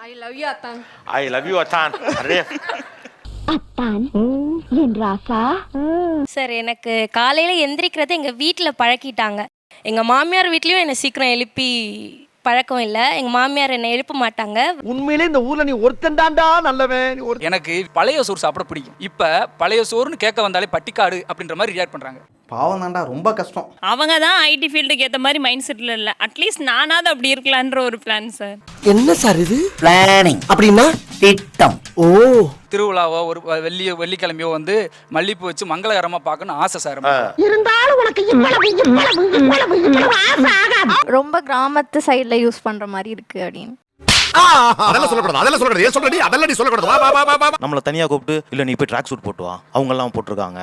I love you அத்தான். I love you அத்தான். Array அத்தான் என் ராசா. சார் எனக்கு காலையில் எந்திரிக்கிறது எங்கள் வீட்டில் பழக்கிட்டாங்க. எங்கள் மாமியார் வீட்லேயும் என்னை சீக்கிரம் எழுப்பி பழக்கம் இல்லை. எங்கள் மாமியார் என்னை எழுப்ப மாட்டாங்க. உண்மையிலே இந்த ஊர்ல நீ ஒருத்தன் தான்டா நல்லவன். எனக்கு பழைய சோறு சாப்பிட பிடிக்கும். இப்போ பழைய சோறுன்னு கேட்க வந்தாலே பட்டிக்காடு அப்படின்ற மாதிரி ரியாக்ட் பண்ணுறாங்க. பாவம் தான்டா, ரொம்ப கஷ்டம். அவங்க தான் ஐடி ஃபீல்டுக்கு ஏற்ற மாதிரி மைண்ட் செட்டில் இல்லை. அட்லீஸ்ட் நானாவது அப்படி இருக்கலான்ற ஒரு பிளான் சார். என்ன சார் இது? பிளானிங் அப்படின்னா திட்டம். ஓ, திருவிழாவோ ஒரு வெள்ளிக்கிழமையோ வந்து மல்லிப்பூ வச்சு மங்களகரமாக பார்க்கணும்னு ஆசை சார். இருந்தாலும் உனக்கு இவ்வளவு ஆசை ஆகாது. ரொம்ப கிராமத்து சைடுல யூஸ் பண்ற மாதிரி இருக்கு அப்படின்னு. அதெல்லாம் சொல்லக்கூடாது, அதெல்லாம் சொல்லக்கூடாது. ஏன் சொல்றடி? அதெல்லாம் நீ சொல்லக்கூடாது. வா வா வா வா. நம்மள தனியா கூப்பிட்டு இல்ல நீ போய் ட்ராக் சூட் போட்டு வா, அவங்க எல்லாம் போட்டிருக்காங்க.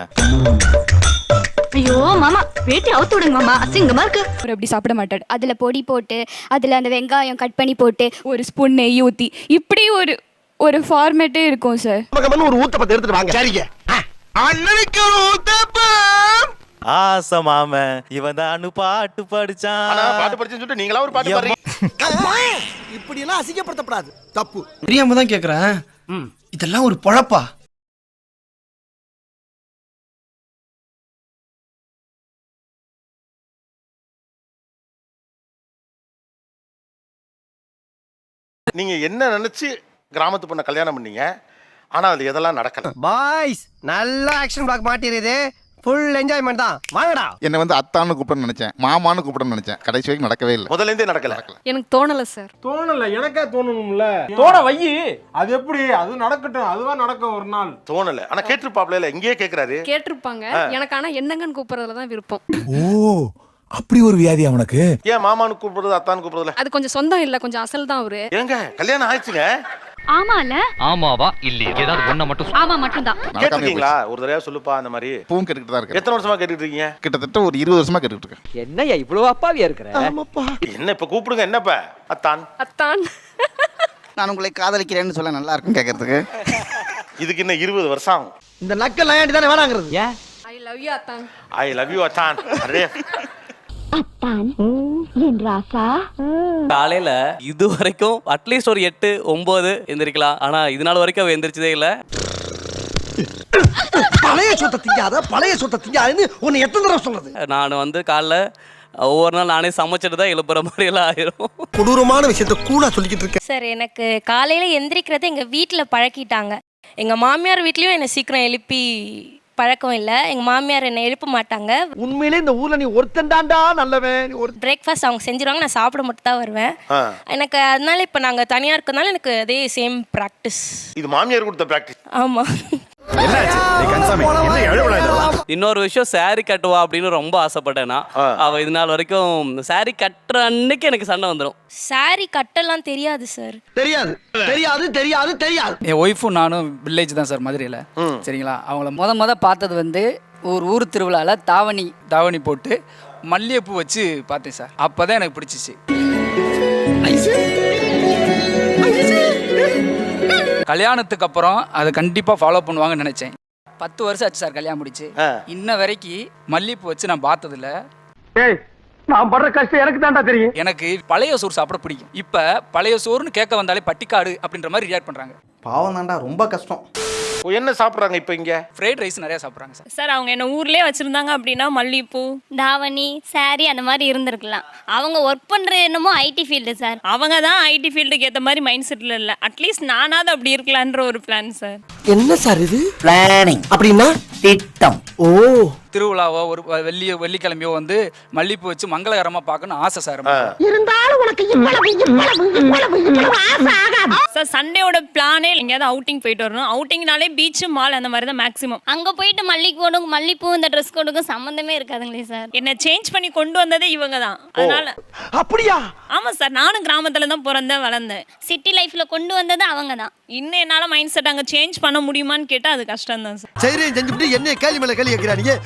ஐயோ மாமா, வேட்டி அவுத்து விடுங்க மாமா, அசிங்கமா இருக்கு. அவர் அப்படி சாப்பிட மாட்டாரு. அதுல பொடி போட்டு, அதுல அந்த வெங்காயம் கட் பண்ணி போட்டு, ஒரு ஸ்பூன் நெய் ஊத்தி, இப்படி ஒரு ஃபார்மேட்டே இருக்கும் சார். நமக்கு ஒரு ஊத்தப்பத்தை எடுத்துட்டு வாங்க. சரிங்க. அண்ணனுக்கு ஒரு ஊத்தப்பம். ஆசை மாம இவன் தான் பாட்டு படிச்சான். ஆனா பாட்டு படிச்சுன்னு சொல்லிட்டு நீங்களா ஒரு பாட்டு பாடுறீங்க. இப்படி எல்லாம் அசிங்கப்படுத்தப்படாது, தப்பு. தெரியாம தான் கேக்குறேன். இதெல்லாம் ஒரு பொழப்பா? நீங்க என்ன நினைச்சு கிராமத்து பொண்ணை கல்யாணம் பண்ணீங்க? ஆனா அது எதெல்லாம் நடக்கல. பாய்ஸ் நல்ல ஆக்ஷன் பிளாக் மாட்டிருது. ஃபுல் என்ஜாய்மெண்ட் தான். வாங்கடா. என்ன வந்து அத்தான்னு கூப்பிடணும்னு நினைச்சேன், மாமான்னு கூப்பிடணும்னு நினைச்சேன். கடைசி வரைக்கும் நடக்கவே இல்லை. முதல்ல இருந்தே நடக்கல. எனக்கு தோணல சார். தோணல, எனக்கே தோணணும்ல. தோட வை. அது எப்படி? அது நடக்கட்டும், அதுவா நடக்கும் ஒரு நாள். தோணல. ஆனா கேட்டிருப்பாப்ல, இங்கேயே கேக்குறாரு. கேட்டிருப்பாங்க. எனக்கு ஆனா என்னங்கன்னு கூப்பிடுறதுல தான் விருப்பம். ஓ, அப்படி ஒரு வியாதி அவனுக்கு. ஏன் மாமான்னு கூப்பிடுறது அத்தான்னு கூப்பிடுறதுல? அது கொஞ்சம் சொந்தம் இல்ல, கொஞ்சம் அசல் தான் அவரு. ஏங்க கல்யாணம் ஆயிடுச்சுங்க? ஆமால. ஆமாவா இல்லையா? ஏதாவது ஒண்ண மட்டும் ஆமா மட்டும்தான். கேட்டிருக்கீங்களா? ஒரு தடவை சொல்லுப்பா அந்த மாதிரி. பூவும் கேட்டுக்கிட்டு தான் இருக்கேன். எத்தனை வருஷமா கேட்டுட்டு இருக்கீங்க? கிட்டத்தட்ட ஒரு 20 வருஷமா கேட்டுக்கிட்டு இருக்கேன். என்னய்யா இவ்வளவு அப்பாவியா இருக்கிற? ஆமாப்பா. என்ன இப்ப கூப்பிடுங்க, என்னப்பா? அத்தான். அத்தான். நான் உங்களை காதலிக்கிறேன்னு சொல்ல நல்லா இருக்கும் கேட்கறதுக்கு. இதுக்கு இன்னும் 20 வருஷம் ஆகும். இந்த நக்கல் நயாண்டி தானே வேணாங்கிறது. ஏன்? ஐ லவ் யூ அத்தான். ஐ லவ் யூ அத்தான். அரே அத்தான் என் ராசா. காலையில இது வரைக்கும் அட்லீஸ்ட் ஒரு 8, 9 எந்திரிக்கலாம். ஆனா இது நாள் வரைக்கும் அவ எந்திரிச்சதே இல்ல. பழைய சொத்தை திங்காதுன்னு உன்னை எத்தனை தடவை சொல்றது? நான் வந்து காலைல ஒவ்வொரு நாள் நானே சமைச்சிட்டு தான் எழுப்புற மாதிரி எல்லாம் ஆயிரும். கொடூரமான விஷயத்த கூலா சொல்லிக்கிட்டு இருக்கேன். சார் எனக்கு காலையில் எந்திரிக்கிறது எங்கள் வீட்டில் பழக்கிட்டாங்க. எங்கள் மாமியார் வீட்லேயும் என்னை சீக்கிரம் எழுப்பி பழக்கம் இல்லை. எங்கள் மாமியார் என்னை எழுப்ப மாட்டாங்க. உண்மையிலே இந்த ஊர்ல நீ ஒருத்தன் தான்டா நல்லவன். பிரேக்ஃபாஸ்ட் அவங்க செஞ்சிருவாங்க, நான் சாப்பிட மட்டும் தான் வருவேன். எனக்கு அதனால இப்போ நாங்கள் தனியாக இருக்கிறதுனால எனக்கு அதே சேம் ப்ராக்டிஸ். இது மாமியார் கொடுத்த பிராக்டிஸ். ஆமாம். இன்னொரு விஷயம், சாரி கட்டுவா அப்படின்னு ரொம்ப ஆசைப்பட்டேன்னா அவ இது நாள் வரைக்கும் சாரி கட்டுற அன்னைக்கு எனக்கு சண்டை வந்துடும். சாரி கட்டெல்லாம் தெரியாது சார். தெரியாது தெரியாது தெரியாது தெரியாது. என் ஒய்ஃபும் நானும் வில்லேஜ் தான் சார், மதுரையில். சரிங்களா? அவங்கள முத பார்த்தது வந்து ஊர் திருவிழாவில் தாவணி போட்டு மல்லிகைப்பூ வச்சு பார்த்தேன் சார். அப்போதான் எனக்கு பிடிச்சிச்சு. கல்யாணத்துக்கு அப்புறம் அதை கண்டிப்பாக ஃபாலோ பண்ணுவாங்கன்னு நினைச்சேன். 10 வருஷம் ஆச்சு சார் கல்யாணம் முடிச்சு. இன்ன வரைக்கும் மல்லிகைப்பூ வச்சு நான் பார்த்ததில்ல. நான் படுற கஷ்டம் எனக்கு தான்டா தெரியும். எனக்கு பழைய சோறு சாப்பிட பிடிக்கும். இப்போ பழைய சோறுன்னு கேட்க வந்தாலே பட்டிக்காடு அப்படின்ற மாதிரி ரியாக்ட் பண்ணுறாங்க. பாவம் தான்டா, ரொம்ப கஷ்டம். என்ன சாப்பிடுறாங்க இப்போ இங்க? ஃப்ரைட் ரைஸ் நிறைய சாப்பிட்றாங்க சார். சார் அவங்க என்ன ஊர்லேயே வச்சுருந்தாங்க அப்படின்னா மல்லிகைப்பூ, தாவணி, சாரி அந்த மாதிரி இருந்திருக்கலாம். அவங்க ஒர்க் பண்றது என்னமோ ஐடி ஃபீல்டு சார். அவங்க தான் ஐடி ஃபீல்டுக்கு ஏற்ற மாதிரி மைண்ட் செட்டில் இல்லை. அட்லீஸ்ட் நானாவது அப்படி இருக்கலான்ற ஒரு பிளான் சார். என்ன சார் இது? பிளானிங் அப்படின்னா திட்டம். ஓ, திருவிழாவோ ஒரு வெள்ளிக்கிழமையோ வந்து மல்லிப்பூ வச்சு மங்களகரமாக பார்க்கணும்னு ஆசை சார். இருந்தாலும் உனக்கு இவ்வளவு ஆசை ஆகாது. சார் சண்டேவோட பிளானே எங்கேயாவது அவுட்டிங் போயிட்டு வரணும். அவுட்டிங்னாலே பீச்சு, மால் அந்த மாதிரி தான் மேக்ஸிமம். அங்க போயிட்டு மல்லிப்பூ இந்த ட்ரெஸ் கோடுக்கும் சம்பந்தமே இருக்காதுங்களே சார். என்ன சேஞ்ச் பண்ணி கொண்டு வந்ததே இவங்க தான். அதனால அப்படியா? ஆமா சார், நானும் கிராமத்துல தான் பிறந்தேன் வளர்ந்தேன். சிட்டி லைஃப்ல கொண்டு வந்தது அவங்க தான். இன்னும் என்னால மைண்ட் செட் அங்கே சேஞ்ச் பண்ண முடியுமான்னு கேட்டா அது கஷ்டம் தான் சார். சரி செஞ்சுட்டு என்ன கேள்வி மேல கேள்வி கேட்கிறாங்க.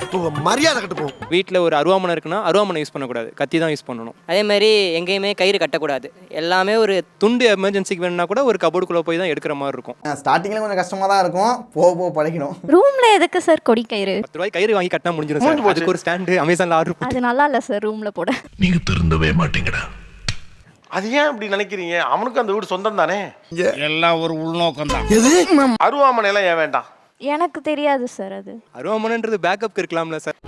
மரியாதை கட்டு போ. வீட்டில் ஒரு அருவாமனை இருக்குன்னா அருவாமனை யூஸ் பண்ணக்கூடாது, கத்தி தான் யூஸ் பண்ணணும். அதே மாதிரி எங்கேயுமே கயிறு கட்டக்கூடாது. எல்லாமே ஒரு துண்டு எமர்ஜென்சிக்கு வேணும்னா கூட ஒரு கபோர்டுக்குள்ளே போய் தான் எடுக்கிற மாதிரி இருக்கும். ஸ்டார்டிங்கில் கொஞ்சம் கஷ்டமாக தான் இருக்கும், போக பழகிடும். ரூம்ல எதுக்கு சார் கொடி கயிறு? 10 ரூபாய் கயிறு வாங்கி கட்டினா முடிஞ்சிடும் சார். அதுக்கு ஒரு ஸ்டாண்டு அமேசானில் ஆர்டர். அது நல்லா இல்ல சார் ரூம்ல போட. நீங்க திருந்தவே மாட்டீங்கடா. அது ஏன் அப்படி நினைக்கிறீங்க? அவனுக்கு அந்த வீடு சொந்தம் தானே. எல்லாம் ஒரு உள்நோக்கம் தான். அருவாமனை எல்லாம் ஏன் வேண்டாம்? எனக்கு தெரியாது சார் அது. அருவாமனைன்றது பேக்கப் இருக்கலாம்ல சார்.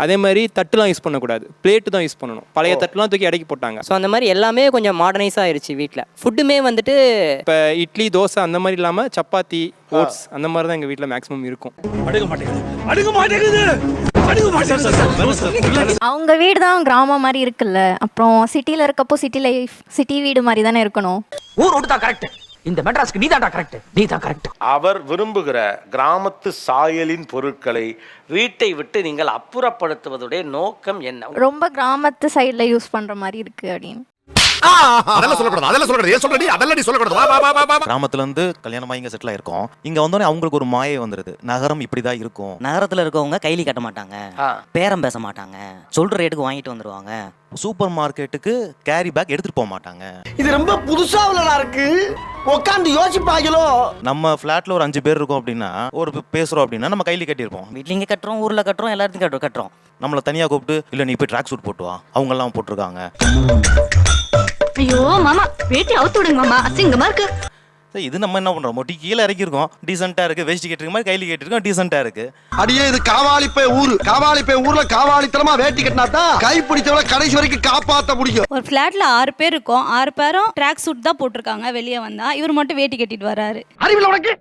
அதே மாதிரி தட்டுலாம் யூஸ் பண்ணக்கூடாது, பிளேட்டு தான் யூஸ் பண்ணணும். பழைய தட்டுலாம் தூக்கி இடைக்கு போட்டாங்க. ஸோ அந்த மாதிரி எல்லாமே கொஞ்சம் மாடர்னைஸ் ஆயிருச்சு வீட்டில். ஃபுட்டுமே வந்துட்டு இப்போ இட்லி தோசை அந்த மாதிரி இல்லாமல் சப்பாத்தி ஓட்ஸ் அந்த மாதிரி தான் எங்கள் வீட்டில் மேக்ஸிமம் இருக்கும். அவங்க வீடு தான் கிராமம் மாதிரி இருக்குல்ல. அப்புறம் சிட்டியில் இருக்கப்போ சிட்டி லைஃப் சிட்டி வீடு மாதிரி தானே இருக்கணும். ஊர் விட்டு தான் கரெக்ட். இந்த மெட்ராஸ்க்கு நீ தான் கரெக்ட். நீ தான் கரெக்ட். அவர் விரும்புகிற கிராமத்து சாயலின் பொருட்களை வீட்டை விட்டு நீங்கள் அப்புறப்படுத்துவதுடைய நோக்கம் என்ன? ரொம்ப கிராமத்து சைடில் யூஸ் பண்ணுற மாதிரி இருக்கு அப்படின்னு. அதெல்லாம் சொல்லக்கூடாது. அதெல்லாம் சொல்லக்கூடாது. ஏன் சொல்றடி? அதெல்லாம் நீ சொல்லக்கூடாது. வா வா வா வா. கிராமத்துல இருந்து கல்யாணம் ஆகி இங்க செட்டில் ஆயிருக்கோம். இங்க வந்தோடனே அவங்களுக்கு ஒரு மாயை வந்துருது, நகரம் இப்படிதான் இருக்கும். நகரத்துல இருக்கவங்க கைலி கட்ட மாட்டாங்க, பேரம் பேச மாட்டாங்க, சொல்ற ரேட்டுக்கு வாங்கிட்டு வந்துருவாங்க. சூப்பர் மார்க்கெட்டுக்கு கேரி பேக் எடுத்துட்டு போக மாட்டாங்க. இது ரொம்ப புதுசா உள்ளதா இருக்கு. உட்காந்து யோசிப்பாங்களோ. நம்ம ஃபிளாட்ல ஒரு 5 பேர் இருக்கோம் அப்படின்னா, ஒரு பேசுறோம் அப்படின்னா நம்ம கையில கட்டியிருப்போம். வீட்ல இங்க கட்டுறோம், ஊர்ல கட்டுறோம், எல்லாத்தையும் கட்டுறோம். நம்மளை தனியா கூப்பிட்டு இல்ல நீ போய் ட்ராக் சூட் போட்டு வா, அவங்க எல்லாம் போட்டிருக்காங்க. ஐயோ மாமா வேட்டி அவுத்து விடுங்க மாமா, அசிங்கமா இருக்கு. இது நம்ம என்ன பண்றோம், மொட்டி கீழே இறக்கிருக்கோம், டீசென்ட்டா இருக்கு. வேஷ்டி கட்டிருக்க மாதிரி கையில கட்டிருக்கோம், டீசென்ட்டா இருக்கு. அடியே இது காவாலிப்பே ஊரு. காவாலிப்பே ஊர்ல காவாலித்தனமா வேட்டி கட்டினாதான் கை பிடிச்சவள கடைசி வரைக்கும் காப்பாத்த முடியும். ஒரு ஃபிளாட்ல 6 பேர் இருக்கோம், 6 பேரும் ட்ராக் சூட் தான் போட்டிருக்காங்க. வெளியே வந்தா இவர் மட்டும் வேட்டி கட்டிட்டு வராரு. அறிவில உனக்கு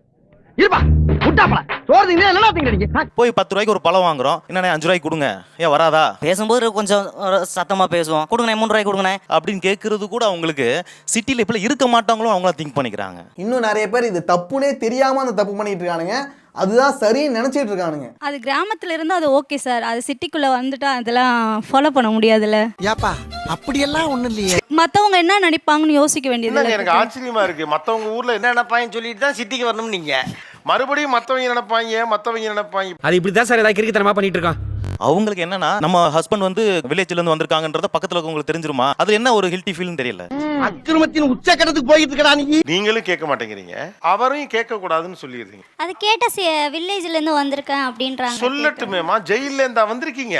இருப்பா முட்டாப்பல சோறு என்ன திங்கறீங்க? போய் 10 ரூபாய்க்கு ஒரு பழம் வாங்குறோம், என்னண்ணே 5 ரூபாய்க்கு கொடுங்க, ஏன் வராதா? பேசும்போது கொஞ்சம் சத்தமா பேசுவோம், கொடுங்கண்ணே 3 ரூபாய்க்கு கொடுங்கண்ணே அப்படின்னு கேட்கறது கூட அவங்களுக்கு சிட்டில இப்ப இருக்க மாட்டாங்களோ அவங்கள திங்க் பண்ணிக்கிறாங்க. இன்னும் நிறைய பேர் இது தப்புனே தெரியாம அந்த தப்பு பண்ணிட்டு இருக்கானுங்க. அதுதான் சரின்னு நினைச்சிட்டு இருக்கானுங்க. அது கிராமத்துல இருந்து அது ஓகே சார், அது சிட்டிக்குள்ள வந்துட்டா அதெல்லாம் ஃபாலோ பண்ண முடியாதுல்ல. ஏப்பா அப்படியெல்லாம் ஒண்ணும் இல்லையே. மத்தவங்க என்ன நினைப்பாங்கன்னு யோசிக்க வேண்டியது. எனக்கு ஆச்சரியமா இருக்கு. மத்தவங்க ஊர்ல என்ன நினைப்பாங்கன்னு சொல்லிட்டு தான் சிட்டிக்கு வரணும். நீங்க மறுபடியும் மத்தவங்க நினைப்பாங்க. அது இப்படி தான் சார் ஏதாவது கிறுக்குத்தனமா பண்ணிட்டு இருக்கான். அவங்களுக்கு என்னன்னா நம்ம ஹஸ்பண்ட் வந்து வில்லேஜ்ல இருந்து வந்திருக்காங்கன்றத பக்கத்துல இருக்கவங்களுக்கு தெரிஞ்சிருமா? அது என்ன ஒரு ஹில்ட்டி ஃபீல்னு தெரியல. அக்கிரமத்தின் உச்சக்கட்டத்துக்கு போயிட்டு இருக்கடா நீ. நீங்களும் கேட்க மாட்டேங்கிறீங்க, அவரையும் கேட்க கூடாதுன்னு சொல்லிடுறீங்க. அது கேட்ட வில்லேஜ்ல இருந்து வந்திருக்கேன் அப்படின்றாங்க. சொல்லட்டுமேமா, ஜெயில இருந்தா வந்திருக்கீங்க.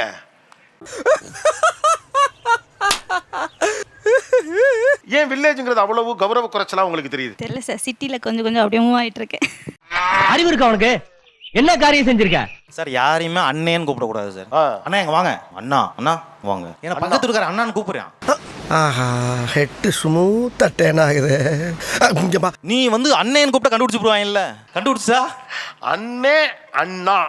ஏன் வில்லேஜ்ங்கிறது அவ்வளவு கௌரவ குறைச்சலா உங்களுக்கு தெரியுது? தெரியல சார், சிட்டில கொஞ்சம் அப்படியே மூவ் ஆயிட்டு இருக்கேன். அறிவு இருக்கா உனக்கு? என்ன காரியம் செஞ்சிருக்க? சார் யாரையுமே அண்ணேன்னு கூப்பிடக்கூடாது சார். அண்ணா எங்க வாங்க, அண்ணா அண்ணா வாங்க. ஏன்னா பக்கத்துல இருக்காரு அண்ணான்னு கூப்பிடுறான். ஆஹா ஹெட் ஸ்மூத்தா டேன் ஆகுது. நீ வந்து அண்ணேன்னு கூப்பிட்டா கண்டுபிடிச்சு போடுவாங்கல்ல, கண்டுபிடிச்சா அண்ணே அண்ணா.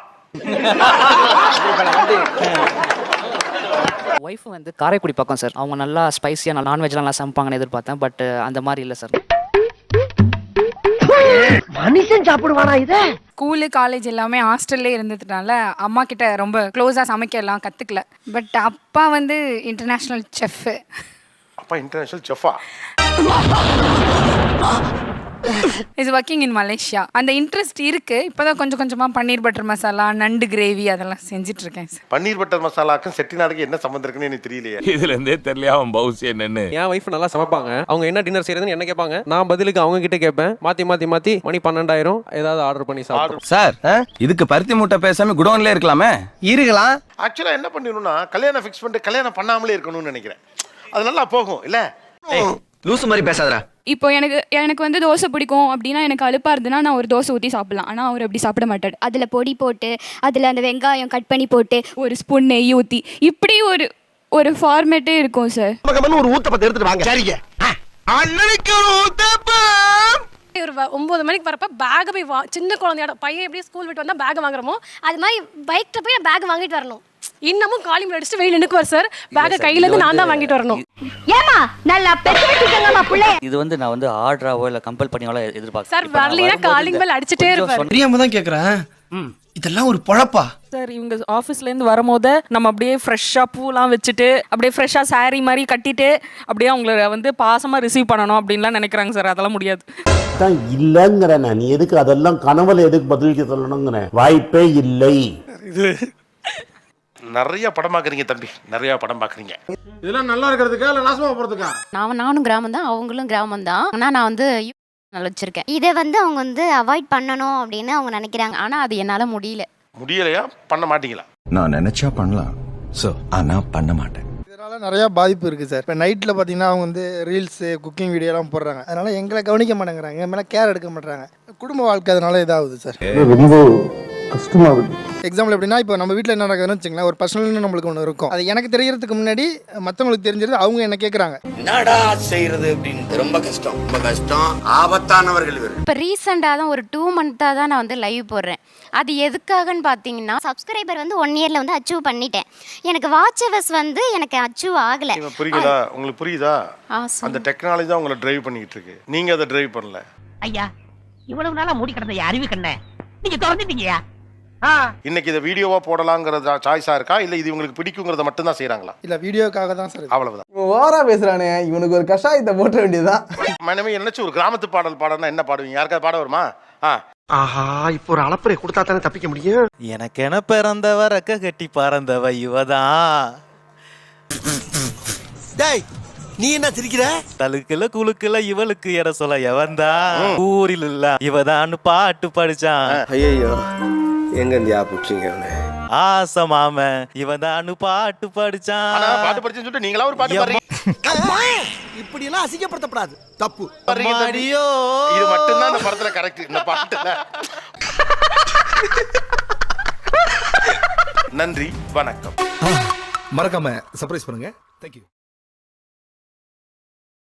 ஒய்ஃப் வந்து காரைக்குடி பக்கம் சார். அவங்க நல்லா ஸ்பைசியாக நான்வெஜ்லாம் நல்லா சமைப்பாங்கன்னு எதிர்பார்த்தேன். பட் அந்த மாதிரி இல்லை சார். மனுஷன் சாப்பிடுவானா இத? ஸ்கூலு காலேஜ் எல்லாமே ஹாஸ்டல்லே இருந்ததுனால அம்மா கிட்ட ரொம்ப க்ளோஸாக சமைக்க எல்லாம் கற்றுக்கல. பட் அப்பா வந்து இன்டர்நேஷ்னல் செஃப். அப்பா இன்டர்நேஷனல் செஃபா? Is working in Malaysia. அந்த இன்ட்ரெஸ்ட் இருக்கு. இப்போதான் கொஞ்சம் கொஞ்சமாக பன்னீர் பட்டர் மசாலா, நண்டு கிரேவி அதெல்லாம் செஞ்சுட்டு இருக்கேன் சார். பன்னீர் பட்டர் மசாலாக்கும் செட்டிநாடுக்கு என்ன சம்மந்தம் இருக்குன்னு எனக்கு தெரியலையே. இதுல இருந்தே தெரியல அவன் பவுசி என்னன்னு. என் ஒய்ஃப் நல்லா சமைப்பாங்க. அவங்க என்ன டின்னர் செய்யறதுன்னு என்ன கேட்பாங்க, நான் பதிலுக்கு அவங்க கிட்ட கேட்பேன். மாத்தி மணி 12,000 ஏதாவது ஆர்டர் பண்ணி சாப்பிடுறோம். சார் இதுக்கு பருத்தி மூட்டை பேசாம குடோன்ல இருக்கலாமே. இருக்கலாம். ஆக்சுவலா என்ன பண்ணிடணும்னா கல்யாணம் ஃபிக்ஸ் பண்ணிட்டு கல்யாணம் பண்ணாமலே இருக்கணும்னு நினைக்கிறேன். அது நல்லா போகும் இல்ல? லூசு மாதிரி பேசாதடா. இப்போ எனக்கு வந்து தோசை பிடிக்கும் அப்படின்னா, எனக்கு அலுப்பாக இருந்ததுன்னா நான் ஒரு தோசை ஊற்றி சாப்பிட்லாம். ஆனால் அவர் அப்படி சாப்பிட மாட்டார். அதில் பொடி போட்டு, அதில் அந்த வெங்காயம் கட் பண்ணி போட்டு, ஒரு ஸ்பூன் நெய் ஊற்றி, இப்படி ஒரு ஃபார்மேட்டே இருக்கும் சார். ஒரு ஊத்தப்பத்தை எடுத்துட்டு வாங்க. சரிங்க. அண்ணனுக்கு ஒரு ஊத்தப்பம். ஒரு 9 மணிக்கு வரப்ப பேக் போய் சின்ன குழந்தையோட பையன் எப்படி ஸ்கூல் விட்டு வந்தா பேக் வாங்குறோமோ அது மாதிரி பைக்ல போய் பேக் வாங்கிட்டு வரணும். இன்னமும் காலிங் அடிச்சுட்டு வெயில் நிக்குவார் சார். பேக் கையில இருந்து நான் தான் வாங்கிட்டு வரணும். ஏமா நல்லா பெத்து வெட்டிட்டங்கம்மா புள்ளே. இது வந்து நான் வந்து ஆர்டராவோ இல்ல கம்பல் பண்ணியாவோ எதிர்பார்க்கறேன் சார். வரலைனா காலிங் பெல் அடிச்சிட்டே இருப்பார். தெரியாம தான் கேக்குறேன். இதெல்லாம் ஒரு பொழப்பா சார்? இவங்க ஆஃபீஸ்லேருந்து வரும்போது நம்ம அப்படியே ஃப்ரெஷ்ஷாக பூலாம் வச்சுட்டு அப்படியே ஃப்ரெஷ்ஷாக சாரீ மாதிரி கட்டிட்டு அப்படியே அவங்கள வந்து பாசமாக ரிசீவ் பண்ணணும் அப்படின்லாம் நினைக்கிறாங்க சார். அதெல்லாம் முடியாது தான் இல்லங்கிறேன். நீ எதுக்கு அதெல்லாம் கனவுல எதுக்கு பதிலுக்கு சொல்லணுங்கிறேன். வாய்ப்பே இல்லை. இது நிறைய படம் பார்க்குறீங்க தம்பி, நிறைய படம் பார்க்குறீங்க. இதெல்லாம் நல்லா இருக்கிறதுக்கா இல்லை நாசமா போறதுக்கா? நானும் கிராமம் தான், அவங்களும் கிராமம் தான். ஆனால் நான் வந்து வச்சிருக்கேன். இதை வந்து அவங்க வந்து அவாய்ட் பண்ணணும் அப்படின்னு அவங்க நினைக்கிறாங்க. ஆனால் அது என்னால் முடியலையா? பண்ண மாட்டீங்களா? நான் நினைச்சா பண்ணலாம், ஆனா பண்ண மாட்டேன். இதனால அதனால் நிறையா பாதிப்பு இருக்குது சார். இப்போ நைட்டில் பார்த்தீங்கன்னா அவங்க வந்து ரீல்ஸு குக்கிங் வீடியோலாம் போடுறாங்க. அதனால் எங்களை கவனிக்க மாட்டேங்கிறாங்க, என் மேலே கேர் எடுக்க மாட்டேறாங்க. குடும்ப வாழ்க்கை அதனால இதாகுது சார். ரொம்ப கஷ்டமாகுது. எக்ஸாம்பிள் எப்படின்னா இப்போ நம்ம வீட்டில் என்ன நடக்குதுன்னு வச்சுங்களேன், ஒரு பர்சனல்னு நம்மளுக்கு ஒன்று இருக்கும். அது எனக்கு தெரியறதுக்கு முன்னாடி மற்றவங்களுக்கு தெரிஞ்சிருது, அவங்க என்ன கேட்குறாங்க. என்னடா செய்யறது அப்படின்னு ரொம்ப கஷ்டம், ரொம்ப கஷ்டம். ஆபத்தானவர்கள் இவர். இப்போ ரீசெண்டாக தான் ஒரு 2 மந்த்தாக தான் நான் வந்து லைவ் போடுறேன். அது எதுக்காகன்னு பார்த்தீங்கன்னா, சப்ஸ்கிரைபர் வந்து 1 இயர்ல வந்து அச்சீவ் பண்ணிட்டேன். எனக்கு வாட்ச் ஹவர்ஸ் வந்து எனக்கு அச்சீவ் ஆகல. புரியுதா உங்களுக்கு? புரியுதா? அந்த டெக்னாலஜி தான் உங்களை டிரைவ் பண்ணிட்டு இருக்கு, நீங்க அதை டிரைவ் பண்ணல. ஐயா இவ்வளவு நாளா மூடி கிடந்த அறிவு கண்ண நீங்க திறந்துட்டீங்கயா. இன்னைக்கு இதை வீடியோவா போடலாங்கிறத சாய்ஸா இருக்கா, இல்ல இது உங்களுக்கு பிடிக்குங்கிறத மட்டும் தான் செய்யறாங்களா? இல்லை வீடியோக்காக தான் சார். அவ்வளவுதான். ஓவரா பேசுறானே, இவனுக்கு ஒரு கஷாயத்தை போட்ட வேண்டியதுதான். மனமே என்னச்சு ஒரு கிராமத்து பாடல் பாடனா என்ன பாடுவீங்க? யாருக்காவது பாட வருமா? ஆஹா, இப்போ ஒரு அளப்பறை கொடுத்தா தானே தப்பிக்க முடியும். எனக்கென பிறந்தவ ரெக்க கட்டி பறந்தவ இவதான். டேய் நீ என்ன சிரிக்கிற? தலுக்குல குலுக்குல இவளுக்கு எற சொல்ல எவன்தான் ஊரில் இல்ல இவதான் பாட்டு படிச்சான். ஐயோ எங்க இந்தியா புடிச்சீங்க? ஆசை மாம இவதான் பாட்டு படிச்சான். பாட்டு படிச்சுன்னு சொல்லிட்டு நீங்களா ஒரு பாட்டு பாடுறீங்க. இப்படி எல்லாம் அசிங்கப்படுத்தப்படாது, தப்பு. அம்மாடியோ. இது மட்டும்தான் இந்த படத்துல கரெக்ட். இந்த பாட்டுல நன்றி, வணக்கம். மறக்காம சர்ப்ரைஸ் பண்ணுங்க. தேங்க்யூ.